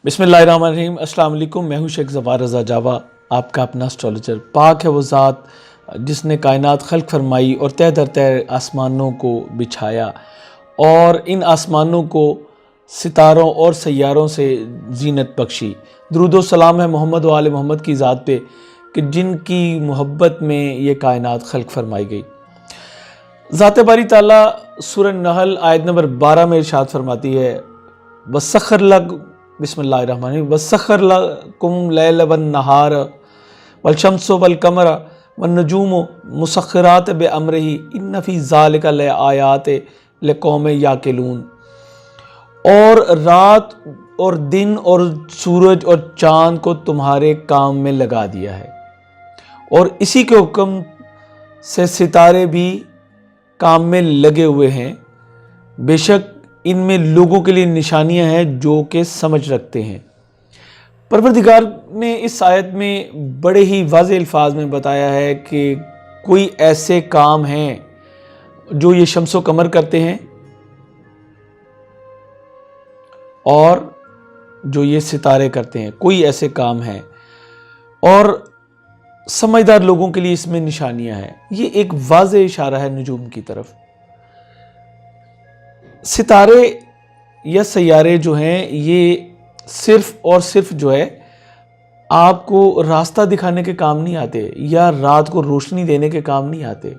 बिस्मिल्लाहिर्रहमानिर्रहीम। अस्सलाम वालेकुम। मैं हूँ शेख ज़फ़ार रज़ा जावा, आपका अपना एस्ट्रोलॉजर। पाक है वो ज़ात जिसने कायनात खल्क़ फरमाई और तह दर तह आसमानों को बिछाया और इन आसमानों को सितारों और सैयारों से जीनत बख्शी। दुरूद व सलाम है मोहम्मद व आले मोहम्मद की ज़ात पे कि जिनकी मोहब्बत में ये कायनात खल्क़ फरमाई गई। ज़ात बारी ताला सूरह नहल आयत नंबर 12 में इरशाद फरमाती है, वसख्खर लक बिस्मिल्लाहिर्रहमानिर्रहीम वसख्खर लकुम लैल वन नहार वल शम्सु वल कमर वन नजूमु मुसख्खरात बे अमरिही इन्न फी ज़ालिका ल आयात लिक़ौम याक़िलून। और रात और दिन और सूरज और चाँद को तुम्हारे काम में लगा दिया है और इसी के हुक्म से सितारे भी काम में लगे हुए हैं। बेशक इनमें लोगों के लिए निशानियां हैं जो कि समझ रखते हैं। परवरदिगार ने इस आयत में बड़े ही वाज़ेह अल्फाज में बताया है कि कोई ऐसे काम हैं जो ये शम्सो कमर करते हैं और जो ये सितारे करते हैं। कोई ऐसे काम हैं और समझदार लोगों के लिए इसमें निशानियां हैं। ये एक वाज़ेह इशारा है नजूम की तरफ। सितारे या सैयारे जो हैं ये सिर्फ और सिर्फ जो है आपको रास्ता दिखाने के काम नहीं आते या रात को रोशनी देने के काम नहीं आते।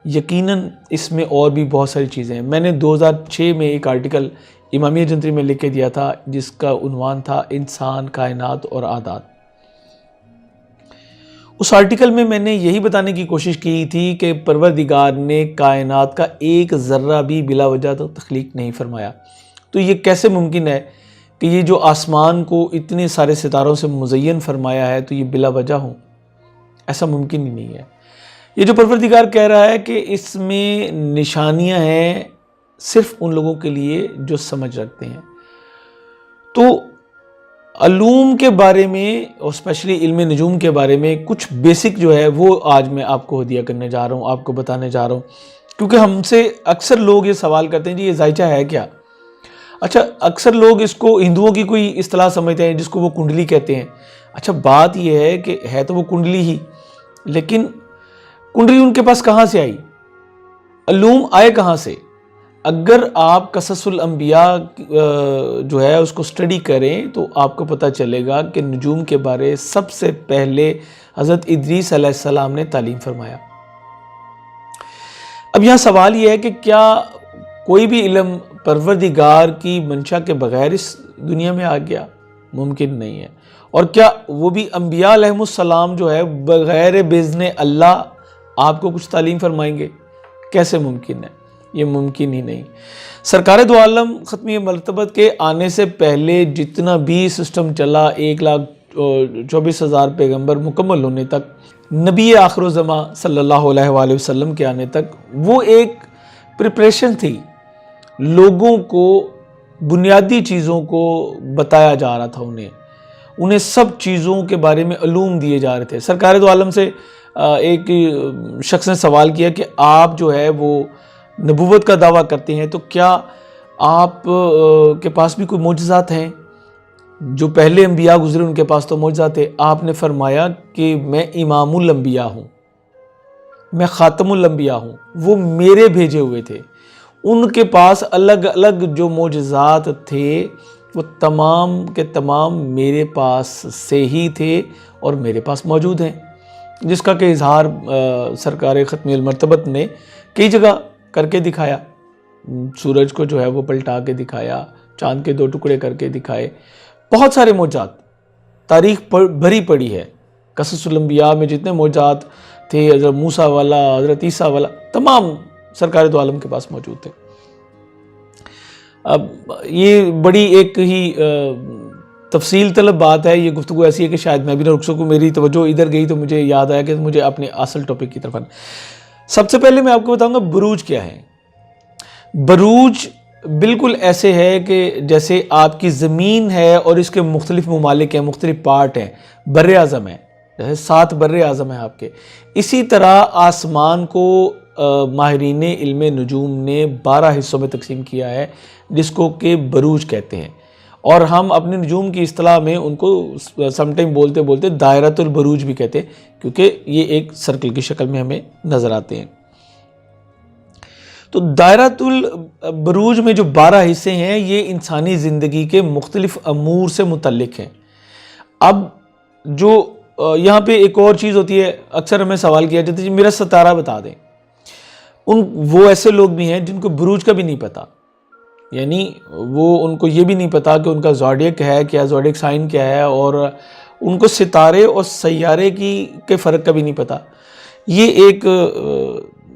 यकीनन इसमें और भी बहुत सारी चीज़ें हैं। मैंने 2006 में एक आर्टिकल इमामिया जंतरी में लिख के दिया था जिसका उन्वान था इंसान, कायनात और आदात। उस आर्टिकल में मैंने यही बताने की कोशिश की थी कि परवरदिगार ने कायनात का एक ज़र्रा भी बिला वजह तो तख्लीक नहीं फरमाया। तो ये कैसे मुमकिन है कि ये जो आसमान को इतने सारे सितारों से मुज़य्यन फरमाया है तो ये बिला वजह हो? ऐसा मुमकिन ही नहीं है। ये जो परवरदिगार कह रहा है कि इसमें निशानियां हैं सिर्फ उन लोगों के लिए जो समझ रखते हैं। तो अलूम के बारे में और स्पेशली इल्म नजूम के बारे में कुछ बेसिक जो है वो आज मैं आपको हदिया करने जा रहा हूँ, आपको बताने जा रहा हूँ। क्योंकि हमसे अक्सर लोग ये सवाल करते हैं जी ये ज़ायचा है क्या? अच्छा, अक्सर लोग इसको हिंदुओं की कोई इस्तिलाह समझते हैं जिसको वो कुंडली कहते हैं। अच्छा, बात यह है कि है तो वो कुंडली ही, लेकिन कुंडली उनके पास कहाँ से आई? अलूम आए कहाँ से? अगर आप कससुल अंबिया जो है उसको स्टडी करें तो आपको पता चलेगा कि नजूम के बारे सबसे पहले हज़रत इदरीस अलैहिस्सलाम ने तालीम फरमाया। अब यहाँ सवाल यह है कि क्या कोई भी इल्म परवरदिगार की मंशा के बगैर इस दुनिया में आ गया? मुमकिन नहीं है। और क्या वो भी अंबिया अलैहिमुस्सलाम जो है बगैर बिज़्ने अल्लाह आपको कुछ तालीम फरमाएंगे? कैसे मुमकिन है? ये मुमकिन ही नहीं। सरकार दो आलम ख़त्मी मरतबत के आने से पहले जितना भी सिस्टम चला 1,24,000 पैगम्बर मुकम्मल होने तक, नबी आखिर-ओ-ज़मा सल्लल्लाहु अलैहि वसल्लम के आने तक, वो एक प्रिपरेशन थी। लोगों को बुनियादी चीज़ों को बताया जा रहा था, उन्हें सब चीज़ों के बारे में अलूम दिए जा रहे थे। सरकार दो आलम से एक शख्स ने सवाल किया कि आप जो है वो नबूवत का दावा करते हैं तो क्या आप के पास भी कोई मोजज़ात हैं? जो पहले अंबिया गुजरे उनके पास तो मोजज़ात थे। आपने फरमाया कि मैं इमामुल अंबिया हूँ, मैं ख़ातमुल अंबिया हूँ, वो मेरे भेजे हुए थे। उनके पास अलग अलग जो मोजज़ात थे वो तमाम के तमाम मेरे पास से ही थे और मेरे पास मौजूद हैं, जिसका कि इजहार सरकार ख़त्मी मरतबत ने कई जगह करके दिखाया। सूरज को जो है वो पलटा के दिखाया, चांद के 2 टुकड़े करके दिखाए। बहुत सारे मौजात तारीख भरी पड़ी है। कससुल अंबिया में जितने मौजात थे, हज़रत मूसा वाला, हज़रत ईसा वाला, तमाम सरकार दो आलम के पास मौजूद थे। अब ये बड़ी एक ही तफसील तलब बात है। ये गुफ्तगू ऐसी है कि शायद मैं भी ना रुक सकूँ। मेरी तवज्जो इधर गई तो मुझे याद आया कि मुझे अपने असल टॉपिक की तरफ आना। सबसे पहले मैं आपको बताऊंगा बरूज क्या है। बरूज बिल्कुल ऐसे है कि जैसे आपकी ज़मीन है और इसके मुख्तलिफ ममालिक हैं, मुख्तलिफ पार्ट हैं, बर्रे आज़म है, जैसे 7 बर्रे आज़म हैं आपके। इसी तरह आसमान को माहिरीन इल्म नजूम ने 12 हिस्सों में तकसीम किया है जिसको कि बरूज कहते हैं। और हम अपने नजूम की इस्तिलाह में उनको समटाइम बोलते बोलते दायरतुल बुरूज भी कहते हैं, क्योंकि ये एक सर्कल की शक्ल में हमें नज़र आते हैं। तो दायरतुल बुरूज में जो 12 हिस्से हैं ये इंसानी ज़िंदगी के मुख्तलिफ अमूर से मुतल्लिक हैं। अब जो यहाँ पे एक और चीज़ होती है, अक्सर हमें सवाल किया जाता है जी मेरा सितारा बता दें। वो ऐसे लोग भी हैं जिनको बुरूज का भी नहीं पता, यानी वो उनको ये भी नहीं पता कि उनका ज़ोडिएक है क्या, ज़ोडिएक साइन क्या है, और उनको सितारे और सैयारे के फ़र्क का भी नहीं पता। ये एक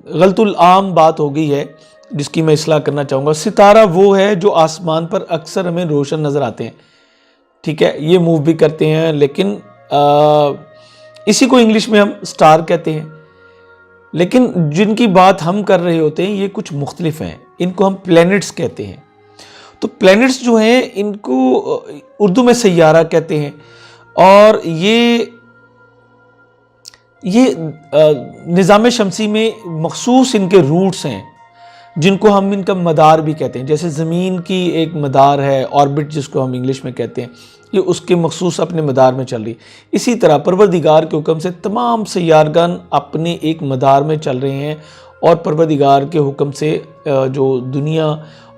गलतुल आम बात हो गई है जिसकी मैं इस्लाह करना चाहूँगा। सितारा वो है जो आसमान पर अक्सर हमें रोशन नज़र आते हैं, ठीक है, ये मूव भी करते हैं, लेकिन इसी को इंग्लिश में हम स्टार कहते हैं। लेकिन जिनकी बात हम कर रहे होते हैं ये कुछ मुख्तलिफ हैं, इनको हम प्लैनेट्स कहते हैं। तो प्लैनेट्स जो हैं इनको उर्दू में सैयारा कहते हैं, और ये निज़ाम शमसी में मखसूस इनके रूट्स हैं जिनको हम इनका मदार भी कहते हैं। जैसे ज़मीन की एक मदार है, ऑर्बिट जिसको हम इंग्लिश में कहते हैं, ये उसके मखसूस अपने मदार में चल रही। इसी तरह परवरदिगार के हुक्म से तमाम सैयारगान अपने एक मदार में चल रहे हैं, और परवरदिगार के हुक्म से जो दुनिया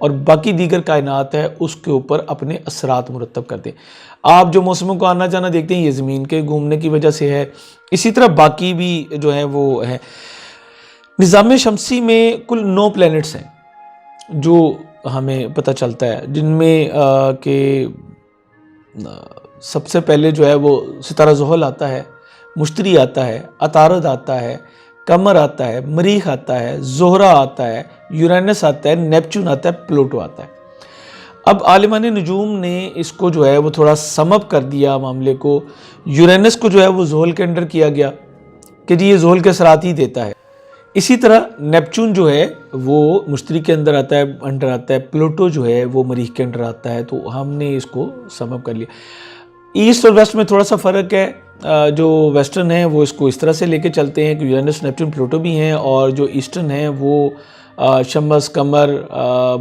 और बाकी दीगर कायनात है उसके ऊपर अपने असरात मुरतब करते हैं। आप जो मौसमों को आना जाना देखते हैं ये ज़मीन के घूमने की वजह से है। इसी तरह बाकी भी जो है वो है। निज़ाम शमसी में कुल 9 प्लैनेट्स हैं जो हमें पता चलता है, जिनमें के सबसे पहले जो है वो सितारा ज़ुहल आता है, मुश्तरी आता है, अतारद आता है, कमर आता है, मरीख आता है, ज़ोहरा आता है, यूरेनस आता है, नेपच्यून आता है, प्लूटो आता है। अब आलिमान नजूम ने इसको जो है वो थोड़ा समअप कर दिया मामले को। यूरेनस को जो है वो ज़ुहल के अंडर किया गया कि जी ये ज़ुहल के असरात ही देता है। इसी तरह नेपच्यून जो है वो मुश्तरी के अंदर आता है, अंडर आता है, प्लूटो जो है वो मरीख के अंडर आता है। तो हमने इसको समअप कर लिया। ईस्ट और वेस्ट में थोड़ा सा फ़र्क है। जो वेस्टर्न है वो इसको इस तरह से लेके चलते हैं कि यूरेनस, नेपच्यून, प्लूटो भी हैं, और जो ईस्टर्न है वो शमस, कमर,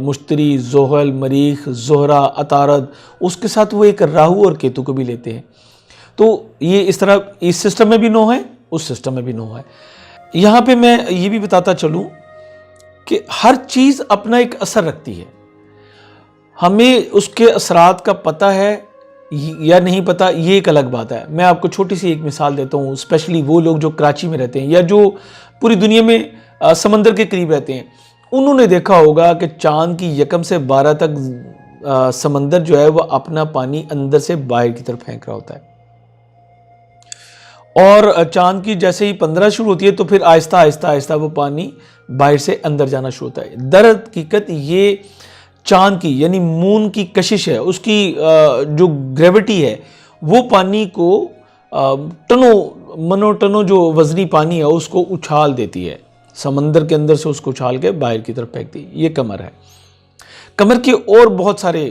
मुश्तरी, ज़ुहल, मरीख, ज़ोहरा, अतारद, उसके साथ वो एक राहु और केतु को भी लेते हैं। तो ये इस तरह इस सिस्टम में भी 9 है, उस सिस्टम में भी 9 है। यहाँ पे मैं ये भी बताता चलूँ कि हर चीज़ अपना एक असर रखती है। हमें उसके असरात का पता है या नहीं पता, ये एक अलग बात है। मैं आपको छोटी सी एक मिसाल देता हूँ, स्पेशली वो लोग जो कराची में रहते हैं या जो पूरी दुनिया में समंदर के करीब रहते हैं, उन्होंने देखा होगा कि चांद की 1 से 12 तक समंदर जो है वो अपना पानी अंदर से बाहर की तरफ फेंक रहा होता है, और चांद की जैसे ही 15 शुरू होती है तो फिर आहिस्ता आहिस्ता आहिस्ता वो पानी बाहर से अंदर जाना शुरू होता है। दर हकीकत ये चांद की यानी मून की कशिश है, उसकी जो ग्रेविटी है वो पानी को टनों जो वजनी पानी है उसको उछाल देती है, समंदर के अंदर से उसको उछाल के बाहर की तरफ फेंकती है। ये कमर है। कमर के और बहुत सारे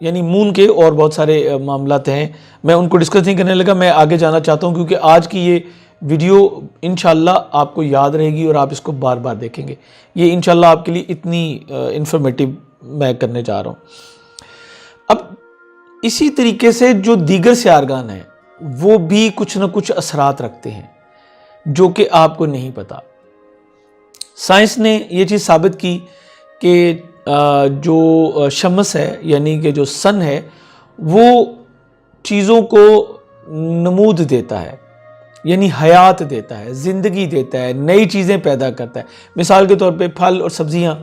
यानी मून के और बहुत सारे मामलात हैं, मैं उनको डिस्कस नहीं करने लगा। मैं आगे जाना चाहता हूँ क्योंकि आज की ये वीडियो इंशाल्लाह आपको याद रहेगी और आप इसको बार बार देखेंगे। ये इंशाल्लाह आपके लिए इतनी इंफॉर्मेटिव मैं करने जा रहा हूँ। अब इसी तरीके से जो दीगर सैयारगान हैं वो भी कुछ ना कुछ असरात रखते हैं जो कि आपको नहीं पता। साइंस ने ये चीज़ साबित की कि जो शमस है यानी कि जो सन है वो चीज़ों को नमूद देता है, यानी हयात देता है, ज़िंदगी देता है, नई चीज़ें पैदा करता है। मिसाल के तौर पे फल और सब्जियां,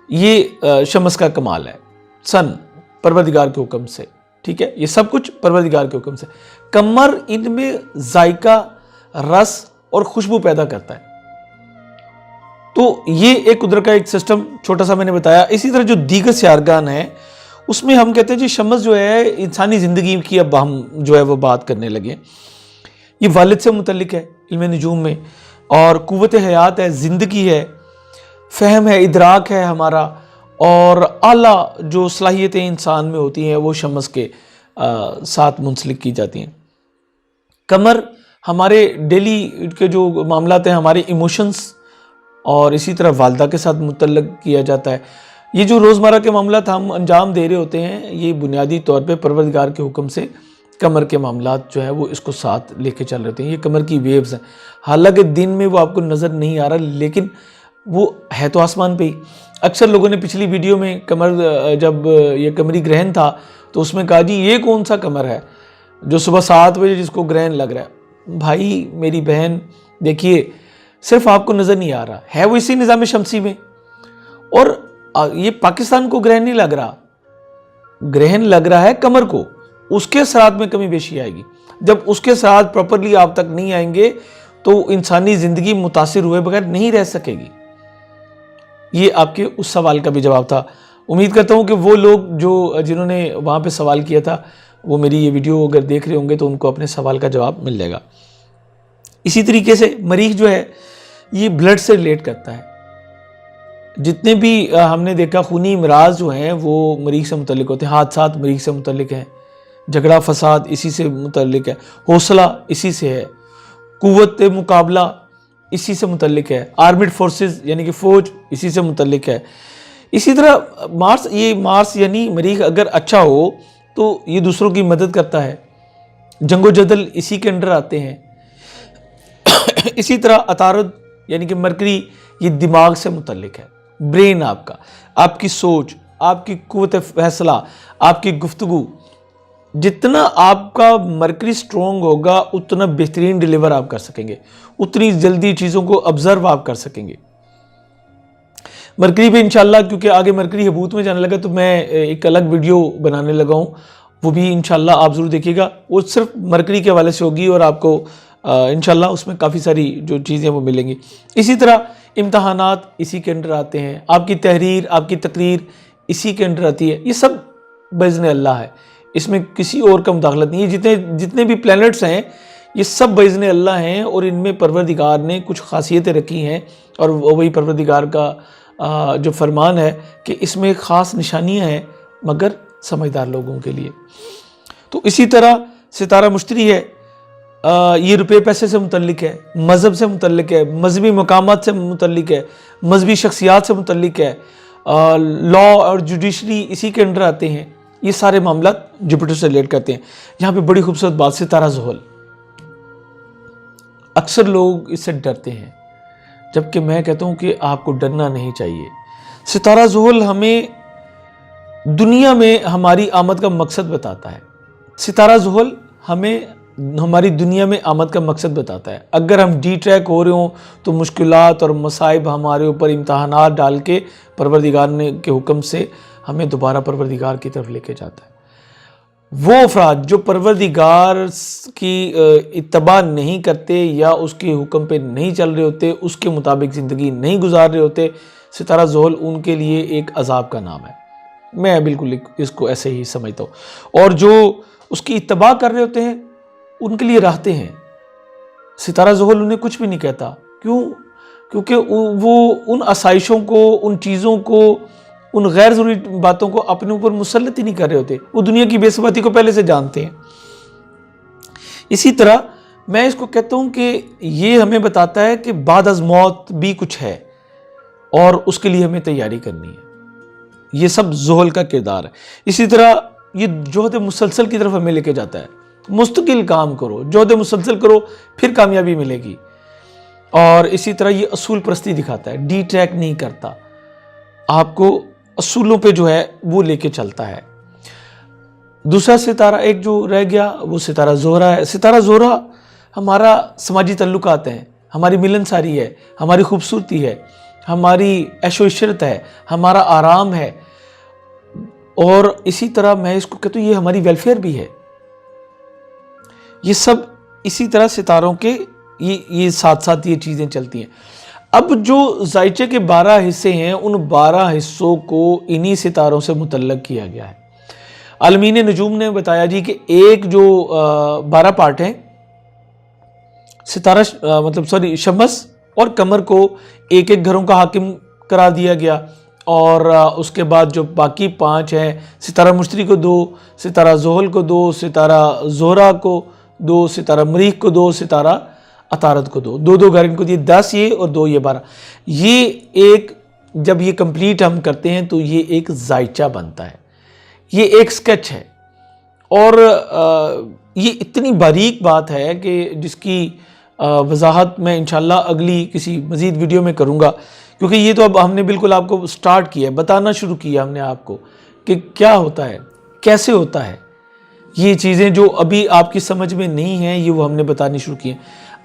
ये शमस का कमाल है, सन परवरदिगार के हुक्म से, ठीक है, ये सब कुछ परवरदिगार के हुक्म से। कमर इनमें जायका, रस और खुशबू पैदा करता है। तो ये एक कुदरत का एक सिस्टम छोटा सा मैंने बताया। इसी तरह जो दीगर सैयारगान है उसमें हम कहते हैं जी शमस जो है इंसानी ज़िंदगी की, अब हम जो है वो बात करने लगे, ये वालिद से मुतल्लिक है इल्म नजूम में, और कुव्वत हयात है, ज़िंदगी है, फ़हम है, इदराक है हमारा, और आला जो सलाहियतें इंसान में होती हैं वो शमस के साथ मुंसलिक की जाती हैं। कमर हमारे डेली के जो मामलात हैं, हमारे इमोशंस, और इसी तरह वालदा के साथ मुतल्लक किया जाता है। ये जो रोज़मर्रा के मामला हम अंजाम दे रहे होते हैं, ये बुनियादी तौर पे परवरदिगार के हुक्म से कमर के मामलात जो है वो इसको साथ लेके चल रहे हैं। ये कमर की वेव्स हैं, हालांकि दिन में वो आपको नज़र नहीं आ रहा, लेकिन वो है तो आसमान पे ही। अक्सर लोगों ने पिछली वीडियो में कमर, जब ये कमरी ग्रहण था तो उसमें कहा जी ये कौन सा कमर है जो सुबह 7 बजे जिसको ग्रहण लग रहा है। भाई मेरी बहन देखिए, सिर्फ आपको नज़र नहीं आ रहा है, वो इसी निज़ाम शमसी में। और ये पाकिस्तान को ग्रहण नहीं लग रहा, ग्रहण लग रहा है कमर को, उसके साथ में कमी बेशी आएगी। जब उसके साथ प्रॉपरली आप तक नहीं आएंगे तो इंसानी ज़िंदगी मुतासिर हुए बगैर नहीं रह सकेगी। ये आपके उस सवाल का भी जवाब था। उम्मीद करता हूँ कि वो लोग जिन्होंने वहाँ पे सवाल किया था वो मेरी ये वीडियो अगर देख रहे होंगे तो उनको अपने सवाल का जवाब मिल जाएगा। इसी तरीके से मरीख जो है ये ब्लड से रिलेट करता है। जितने भी हमने देखा खूनी अमराज जो हैं वो मरीख से मुतल्लिक होते हैं, हादसात मरीख से मुतल्लिक हैं, झगड़ा फसाद इसी से मुतल्लिक है, हौसला इसी से है, कुव्वत मुकाबला इसी से मुतल्लिक है, आर्मिड फोर्सेस यानी कि फ़ौज इसी से मुतल्लिक है। इसी तरह मार्स यानी मरीख अगर अच्छा हो तो ये दूसरों की मदद करता है, जंगो जदल इसी के अंडर आते हैं। इसी तरह अतारद यानी कि मरकरी ये दिमाग से मुतल्लिक है, ब्रेन आपका, आपकी सोच, आपकी कुव्वत फैसला, आपकी गुफ्तगू। जितना आपका मरकरी स्ट्रॉन्ग होगा उतना बेहतरीन डिलीवर आप कर सकेंगे, उतनी जल्दी चीज़ों को ऑब्जर्व आप कर सकेंगे। मरकरी पे इंशाल्लाह, क्योंकि आगे मरकरी हबूत में जाने लगा तो मैं एक अलग वीडियो बनाने लगा हूँ, वो भी इंशाल्लाह आप ज़रूर देखिएगा। वो सिर्फ मरकरी के हवाले से होगी और आपको इंशाल्लाह उसमें काफ़ी सारी जो चीज़ें वो मिलेंगी। इसी तरह इम्तहानात इसी के अंडर आते हैं, आपकी तहरीर, आपकी तकरीर इसी के अंडर आती है। ये सब बइज़्न अल्लाह है, इसमें किसी और का मुदाखलत नहीं है। जितने भी प्लैनेट्स हैं ये सब बइज़्न अल्लाह हैं और इनमें परवरदिगार ने कुछ खासियतें रखी हैं और वही परवरदिगार का जो फरमान है कि इसमें ख़ास निशानियां हैं मगर समझदार लोगों के लिए। तो इसी तरह सितारा मुश्तरी है, ये रुपये पैसे से मुतल्लिक है, मज़हब से मुतल्लिक है, मजहबी मकामात से मुतल्लिक है, मजहबी शख्सियात से मुतल्लिक है, लॉ और जुडिशरी इसी के अंडर आते हैं। ये सारे मामला जुपिटर से रिलेट करते हैं। यहाँ पे बड़ी खूबसूरत बात, सितारा ज़ुहल। अक्सर लोग इससे डरते हैं, जबकि मैं कहता हूँ कि आपको डरना नहीं चाहिए। सितारा ज़ुहल हमें दुनिया में हमारी आमद का मकसद बताता है। सितारा ज़ुहल हमें हमारी दुनिया में आमद का मकसद बताता है। अगर हम डी ट्रैक हो रहे हों तो मुश्किलात और मसाइब हमारे ऊपर इम्तहानात डाल के परवरदिगार ने के हुक्म से हमें दोबारा परवरदिगार की तरफ लेके जाता है। वो अफराद जो परवरदिगार की इत्तबा नहीं करते या उसके हुक्म पे नहीं चल रहे होते, उसके मुताबिक ज़िंदगी नहीं गुजार रहे होते, सितारा ज़ुहल उनके लिए एक अजाब का नाम है। मैं बिल्कुल इसको ऐसे ही समझता हूँ। और जो उसकी इत्तबा कर रहे होते हैं उनके लिए राहते हैं। सितारा ज़ुहल उन्हें कुछ भी नहीं कहता। क्यों? क्योंकि वो उन आसाइशों को, उन चीज़ों को, उन गैर ज़रूरी बातों को अपने ऊपर मुसल्लत ही नहीं कर रहे होते। वो दुनिया की बेसबाती को पहले से जानते हैं। इसी तरह मैं इसको कहता हूँ कि ये हमें बताता है कि बाद अज़ मौत भी कुछ है और उसके लिए हमें तैयारी करनी है। ये सब ज़ुहल का किरदार है। इसी तरह ये जोहद मुसलसल की तरफ हमें लेके जाता है। मुस्तकिल काम करो, जोहद मुसलसल करो, फिर कामयाबी मिलेगी। और इसी तरह ये असूल परस्ती दिखाता है, डी ट्रैक नहीं करता, आपको असूलों पे जो है वो लेके चलता है। दूसरा सितारा एक जो रह गया वो सितारा ज़ोहरा है। सितारा ज़ोहरा हमारा समाजी तल्लुकात है, हमारी मिलनसारी है, हमारी खूबसूरती है, हमारी ऐशो इशरत है, हमारा आराम है। और इसी तरह मैं इसको कहता हूँ ये हमारी वेलफेयर भी है। ये सब इसी तरह सितारों के ये साथ साथ ये चीज़ें चलती हैं। अब जो ज़ाइचे के 12 हिस्से हैं उन 12 हिस्सों को इन्हीं सितारों से मुतल्लक किया गया है। आलमीन नजूम ने बताया जी कि एक जो 12 पार्ट हैं, सितारा शमस और कमर को एक एक घरों का हाकिम करा दिया गया। और उसके बाद जो बाकी 5 हैं, सितारा मुश्तरी को 2, सितारा ज़ुहल को 2, सितारा ज़ोहरा को 2, सितारा मरीख को 2, सितारा अतारद को 2 घर इनको दिए। 10 ये और 2 ये 12। ये एक जब ये कंप्लीट हम करते हैं तो ये एक जायचा बनता है, ये एक स्केच है। और ये इतनी बारीक बात है कि जिसकी वजाहत मैं इंशाल्लाह अगली किसी मज़ीद वीडियो में करूँगा, क्योंकि ये तो अब हमने बिल्कुल आपको स्टार्ट किया है, बताना शुरू किया हमने आपको कि क्या होता है, कैसे होता है। ये चीज़ें जो अभी आपकी समझ में नहीं हैं, ये वो हमने बतानी शुरू की हैं।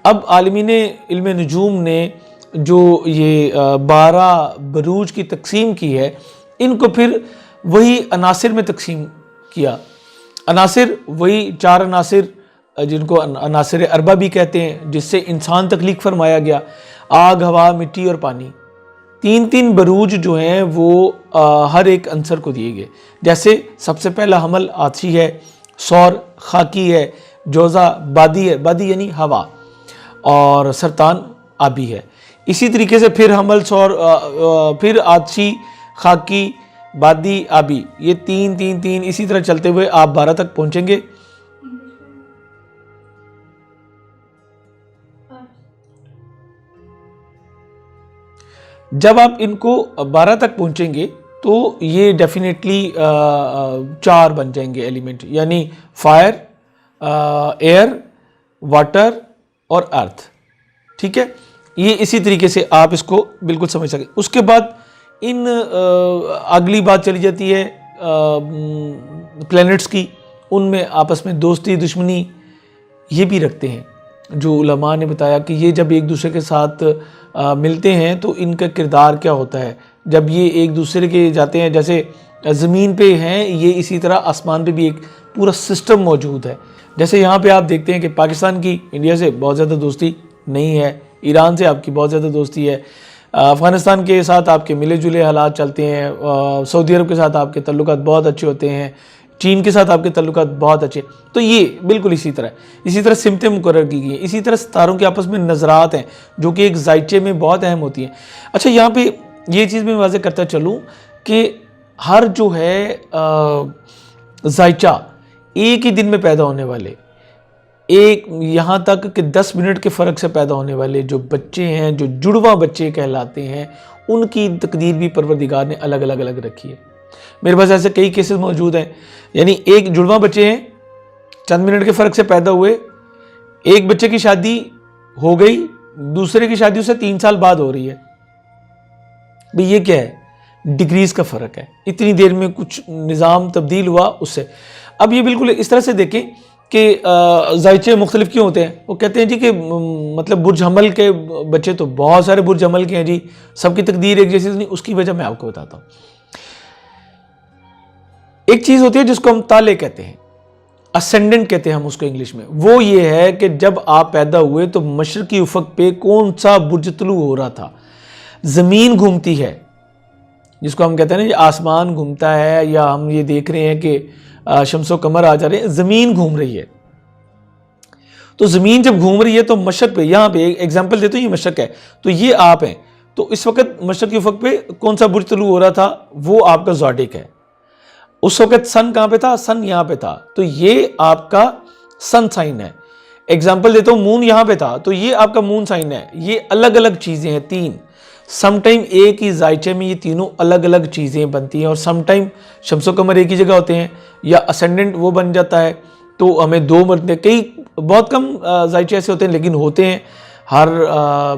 अब आलिमीने इल्म नजूम ने जो ये 12 बरूज की तकसीम की है, इनको फिर वही अनासिर में तकसीम किया। अनासिर वही 4 अनासिर जिनको अनासिर अरबा भी कहते हैं, जिससे इंसान तख्लीक फरमाया गया, आग, हवा, मिट्टी और पानी। 3-3 बरूज जो हैं वो हर एक अंसर को दिए गए। जैसे सबसे पहला हमल आतिशी है, सौर खाकी है, जोज़ा बादी है, बादी यानी हवा, और सरतान आबी है। इसी तरीके से फिर हमल सौर, फिर आतिशी, खाकी, बादी, आबी, ये 3-3-3 इसी तरह चलते हुए आप 12 तक पहुंचेंगे। जब आप इनको 12 तक पहुंचेंगे तो ये डेफिनेटली 4 बन जाएंगे एलिमेंट, यानी फायर, एयर, वाटर और अर्थ। ठीक है, ये इसी तरीके से आप इसको बिल्कुल समझ सकें। उसके बाद इन अगली बात चली जाती है प्लैनेट्स की, उनमें आपस में दोस्ती दुश्मनी ये भी रखते हैं। जो उलमा ने बताया कि ये जब एक दूसरे के साथ मिलते हैं तो इनका किरदार क्या होता है। जब ये एक दूसरे के जाते हैं, जैसे ज़मीन पे हैं ये, इसी तरह आसमान पे भी एक पूरा सिस्टम मौजूद है। जैसे यहाँ पे आप देखते हैं कि पाकिस्तान की इंडिया से बहुत ज़्यादा दोस्ती नहीं है, ईरान से आपकी बहुत ज़्यादा दोस्ती है, अफ़गानिस्तान के साथ आपके मिले जुले हालात चलते हैं, सऊदी अरब के साथ आपके तल्लुकात बहुत अच्छे होते हैं, चीन के साथ आपके तल्लुकात बहुत अच्छे। तो ये बिल्कुल इसी तरह सिमतें मुकर्रर की गई हैं। इसी तरह सितारों के आपस में नज़रात हैं जो कि एक जायचे में बहुत अहम होती हैं। अच्छा, यहाँ पे ये चीज़ मैं वाज़ेह करता चलूँ कि हर जो है जायचा एक ही दिन में पैदा होने वाले, एक यहाँ तक कि 10 मिनट के फ़र्क से पैदा होने वाले जो बच्चे हैं, जो जुड़वा बच्चे कहलाते हैं, उनकी तकदीर भी परवरदिगार ने अलग अलग रखी है। मेरे पास ऐसे कई केसेस मौजूद हैं, यानी एक जुड़वा बच्चे हैं, चंद मिनट के फ़र्क से पैदा हुए, एक बच्चे की शादी हो गई, दूसरे की शादी उससे 3 साल बाद हो रही है। भाई ये क्या है? डिग्रीज का फ़र्क है, इतनी देर में कुछ निज़ाम तब्दील हुआ उससे। अब ये बिल्कुल इस तरह से देखें कि जायचे मुख्तलिफ क्यों होते हैं। वो कहते हैं जी कि मतलब बुर्ज हमल के बच्चे तो बहुत सारे बुर्ज हमल के हैं जी, सबकी तकदीर एक जैसी नहीं। उसकी वजह मैं आपको बताता हूँ। एक चीज़ होती है जिसको हम ताले कहते हैं, असेंडेंट कहते हैं हम उसको इंग्लिश में। वो ये है कि जब आप पैदा हुए तो मशरकी उफक पे कौन सा बुर्ज तुलू हो रहा था। ज़मीन घूमती है, जिसको हम कहते हैं ना ये आसमान घूमता है, या हम ये देख रहे हैं कि शम्सो कमर आ जा रहे हैं, ज़मीन घूम रही है। तो ज़मीन जब घूम रही है तो मशरक पे, यहाँ पे एग्जाम्पल देते हो, ये मशरक है तो ये आप हैं, तो इस वक्त मशरकी उफक पे कौन सा बुर्ज तुलू हो रहा था, वो आपका ज़ोडिक है। उस वक्त सन कहाँ पे था, सन यहाँ पे था, तो ये आपका सन साइन है। एग्जाम्पल देता हूँ, मून यहाँ पे था तो ये आपका मून साइन है। ये अलग अलग चीज़ें हैं 3। समटाइम एक ही जायचे में ये तीनों अलग अलग चीज़ें बनती हैं, और समटाइम शम्सो कमर एक ही जगह होते हैं, या असेंडेंट वो बन जाता है तो हमें 2 मरते। कई बहुत कम जायचे ऐसे होते हैं, लेकिन होते हैं, हर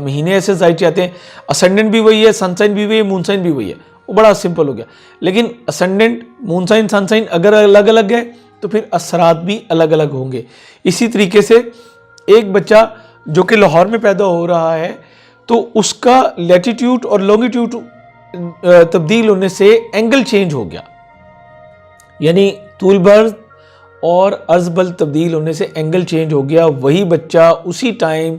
महीने ऐसे जायचे आते हैं। असेंडेंट भी वही है, सन साइन भी वही है, मून साइन भी वही है, वो बड़ा सिंपल हो गया। लेकिन ascendant, moon sign, sun sign अगर अलग अलग है तो फिर असरात भी अलग अलग होंगे। इसी तरीके से एक बच्चा जो कि लाहौर में पैदा हो रहा है तो उसका लैटिट्यूड और लॉन्गिट्यूड तब्दील होने से एंगल चेंज हो गया, यानी तूल बर्द और अर्जबल तब्दील होने से एंगल चेंज हो गया। वही बच्चा उसी टाइम,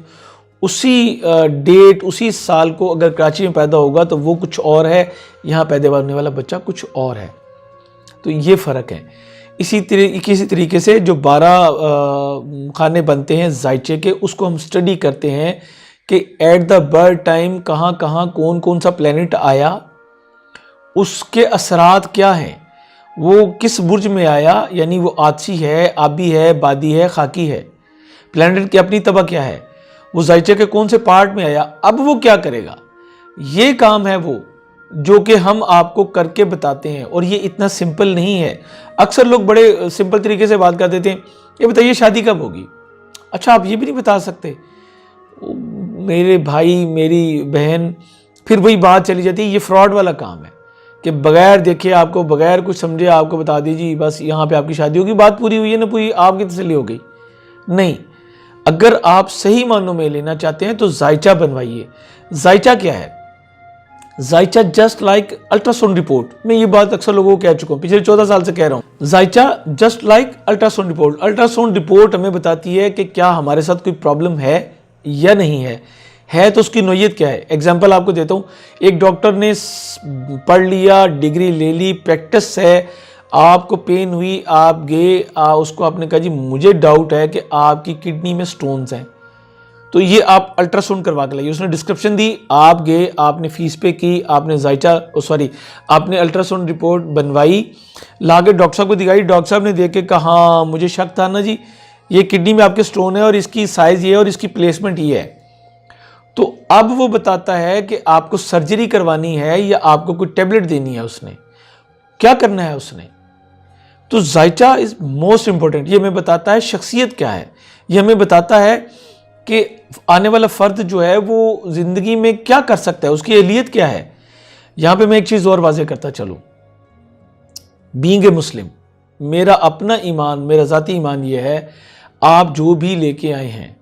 उसी डेट, उसी साल को अगर कराची में पैदा होगा तो वो कुछ और है, यहाँ पैदा होने वाला बच्चा कुछ और है। तो ये फ़र्क है। इसी तरीके से जो 12 खाने बनते हैं जायचे के, उसको हम स्टडी करते हैं कि एट द बर्थ टाइम कहाँ कहाँ कौन कौन सा प्लैनेट आया, उसके असरात क्या हैं, वो किस बुर्ज में आया, यानी वो आतिशी है, आबी है, बादी है, खाकी है, प्लैनेट की अपनी तबा क्या है, वो जायचे के कौन से पार्ट में आया, अब वो क्या करेगा। ये काम है वो जो कि हम आपको करके बताते हैं, और ये इतना सिंपल नहीं है। अक्सर लोग बड़े सिंपल तरीके से बात कर देते हैं, ये बताइए शादी कब होगी? अच्छा, आप ये भी नहीं बता सकते? मेरे भाई, मेरी बहन, फिर वही बात चली जाती है। ये फ्रॉड वाला काम है कि बगैर देखे, आपको बगैर कुछ समझे आपको बता दीजिए बस यहाँ पे आपकी शादी होगी। बात पूरी हुई है ना पूरी, आपकी तसल्ली हो गई? नहीं। अगर आप सही मानों में लेना चाहते हैं तो जायचा बनवाइए। जायचा क्या है? जायचा जस्ट लाइक अल्ट्रासाउंड रिपोर्ट। मैं ये बात अक्सर लोगों को कह चुका हूँ, पिछले 14 साल से कह रहा हूँ। जायचा just like ultrasound report. Ultrasound report हमें बताती है कि क्या हमारे साथ कोई प्रॉब्लम है या नहीं है तो उसकी नोयत क्या है। एग्जाम्पल आपको देता हूँ, एक डॉक्टर ने पढ़ लिया, डिग्री ले ली, प्रैक्टिस है, आपको पेन हुई, आप गए, उसको आपने कहा जी मुझे डाउट है कि आपकी किडनी में स्टोन्स हैं, तो ये आप अल्ट्रासाउंड करवा के लाइए। उसने डिस्क्रिप्शन दी, आप गए, आपने फीस पे की, आपने आपने अल्ट्रासाउंड रिपोर्ट बनवाई, लाके डॉक्टर साहब को दिखाई। डॉक्टर साहब ने देख के कहा हाँ मुझे शक था ना जी, ये किडनी में आपके स्टोन है और इसकी साइज ये है और इसकी प्लेसमेंट ये है। तो अब वो बताता है कि आपको सर्जरी करवानी है या आपको कोई टेबलेट देनी है, उसने क्या करना है उसने। तो जायचा इज मोस्ट इंपॉर्टेंट। ये हमें बताता है शख्सियत क्या है, ये हमें बताता है कि आने वाला फर्द जो है वो जिंदगी में क्या कर सकता है, उसकी अहलियत क्या है। यहां पे मैं एक चीज और वाज़ेह करता चलूं, बीइंग ए मुस्लिम, मेरा अपना ईमान, मेरा ज़ाती ईमान ये है, आप जो भी लेके आए हैं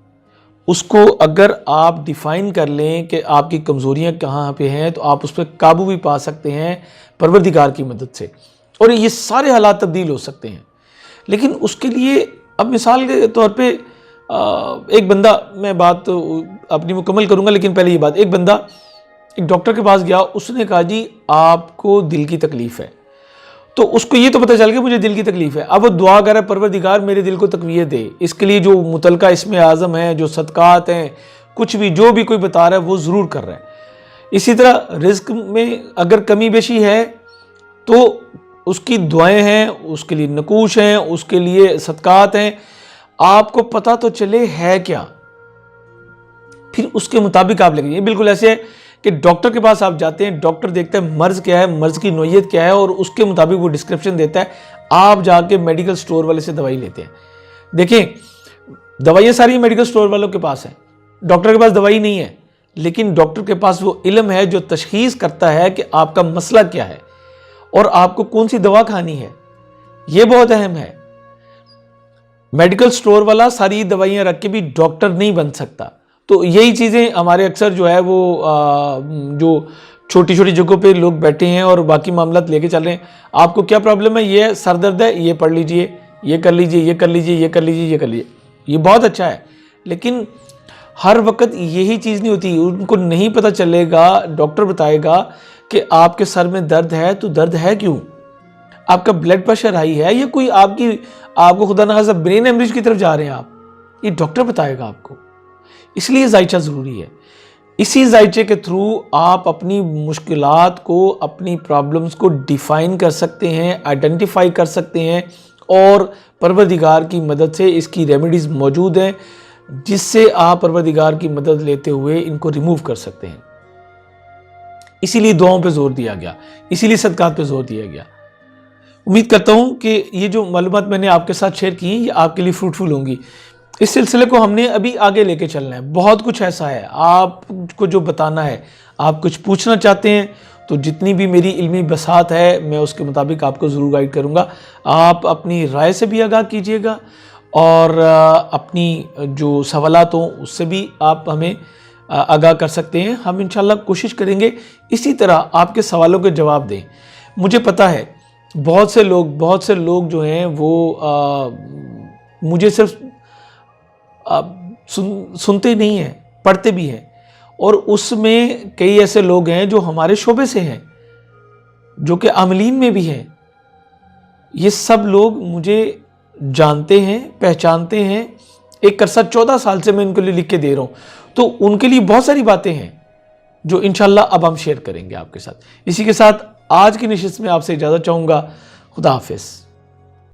उसको अगर आप डिफ़ाइन कर लें कि आपकी कमज़ोरियाँ कहाँ पे हैं, तो आप उस पर काबू भी पा सकते हैं परवरदिगार की मदद से, और ये सारे हालात तब्दील हो सकते हैं। लेकिन उसके लिए अब मिसाल के तौर पे एक बंदा, मैं बात अपनी मुकम्मल करूँगा लेकिन पहले ये बात, एक बंदा एक डॉक्टर के पास गया, उसने कहा जी आपको दिल की तकलीफ़ है। तो उसको ये तो पता चल गया मुझे दिल की तकलीफ है। अब वो दुआ कर रहा है परवरदिगार मेरे दिल को तकवीयत दे, इसके लिए जो मुतलका इसमें आज़म है, जो सदकात हैं, कुछ भी जो भी कोई बता रहा है वो ज़रूर कर रहा है। इसी तरह रिज़्क में अगर कमी बेशी है तो उसकी दुआएं हैं, उसके लिए नकूश हैं, उसके लिए सदकात हैं। आपको पता तो चले है क्या, फिर उसके मुताबिक आप लेंगे। बिल्कुल ऐसे है कि डॉक्टर के पास आप जाते हैं, डॉक्टर देखता है मर्ज क्या है, मर्ज की नोयत क्या है, और उसके मुताबिक वो डिस्क्रिप्शन देता है। आप जाके मेडिकल स्टोर वाले से दवाई लेते हैं। देखें, दवाइयाँ सारी मेडिकल स्टोर वालों के पास है, डॉक्टर के पास दवाई नहीं है, लेकिन डॉक्टर के पास वो इल्म है जो तशखीस करता है कि आपका मसला क्या है और आपको कौन सी दवा खानी है। ये बहुत अहम है। मेडिकल स्टोर वाला सारी दवाइयाँ रख के भी डॉक्टर नहीं बन सकता। तो यही चीज़ें हमारे अक्सर जो है वो जो छोटी छोटी जगहों पे लोग बैठे हैं और बाकी मामलात लेके चल रहे हैं। आपको क्या प्रॉब्लम है, ये सर दर्द है, ये पढ़ लीजिए, ये कर लीजिए, ये कर लीजिए, ये कर लीजिए, ये कर लीजिए। ये बहुत अच्छा है, लेकिन हर वक्त यही चीज़ नहीं होती। उनको नहीं पता चलेगा, डॉक्टर बताएगा कि आपके सर में दर्द है, तो दर्द है क्यों, आपका ब्लड प्रेशर हाई है या कोई आपको खुदा ना खास्ता ब्रेन हेमरेज की तरफ जा रहे हैं आप, ये डॉक्टर बताएगा आपको। इसलिए जायचा ज़रूरी है। इसी जायचे के थ्रू आप अपनी मुश्किलात को, अपनी प्रॉब्लम्स को डिफ़ाइन कर सकते हैं, आइडेंटिफाई कर सकते हैं, और परवरदिगार की मदद से इसकी रेमेडीज़ मौजूद हैं जिससे आप परवरदिगार की मदद लेते हुए इनको रिमूव कर सकते हैं। इसीलिए दुआओं पे जोर दिया गया, इसीलिए सदकात पे जोर दिया गया। उम्मीद करता हूँ कि ये जो मालूमात मैंने आपके साथ शेयर की ये आपके लिए फ्रूटफुल होंगी। इस सिलसिले को हमने अभी आगे लेके चलना है। बहुत कुछ ऐसा है आपको जो बताना है। आप कुछ पूछना चाहते हैं तो जितनी भी मेरी इल्मी बसात है मैं उसके मुताबिक आपको ज़रूर गाइड करूँगा। आप अपनी राय से भी आगाह कीजिएगा और अपनी जो सवालात हों उससे भी आप हमें आगाह कर सकते हैं। हम इंशाल्लाह कोशिश करेंगे इसी तरह आपके सवालों के जवाब दें। मुझे पता है बहुत से लोग जो हैं वो मुझे सिर्फ सुनते नहीं हैं, पढ़ते भी हैं, और उसमें कई ऐसे लोग हैं जो हमारे शोबे से हैं, जो कि आमलीन में भी हैं। ये सब लोग मुझे जानते हैं, पहचानते हैं। एक अरसा 14 साल से मैं इनके लिए लिख के दे रहा हूँ, तो उनके लिए बहुत सारी बातें हैं जो इंशाल्लाह अब हम शेयर करेंगे आपके साथ। इसी के साथ आज की नशिस्त में आपसे इजाज़त चाहूँगा। खुदा हाफिज़।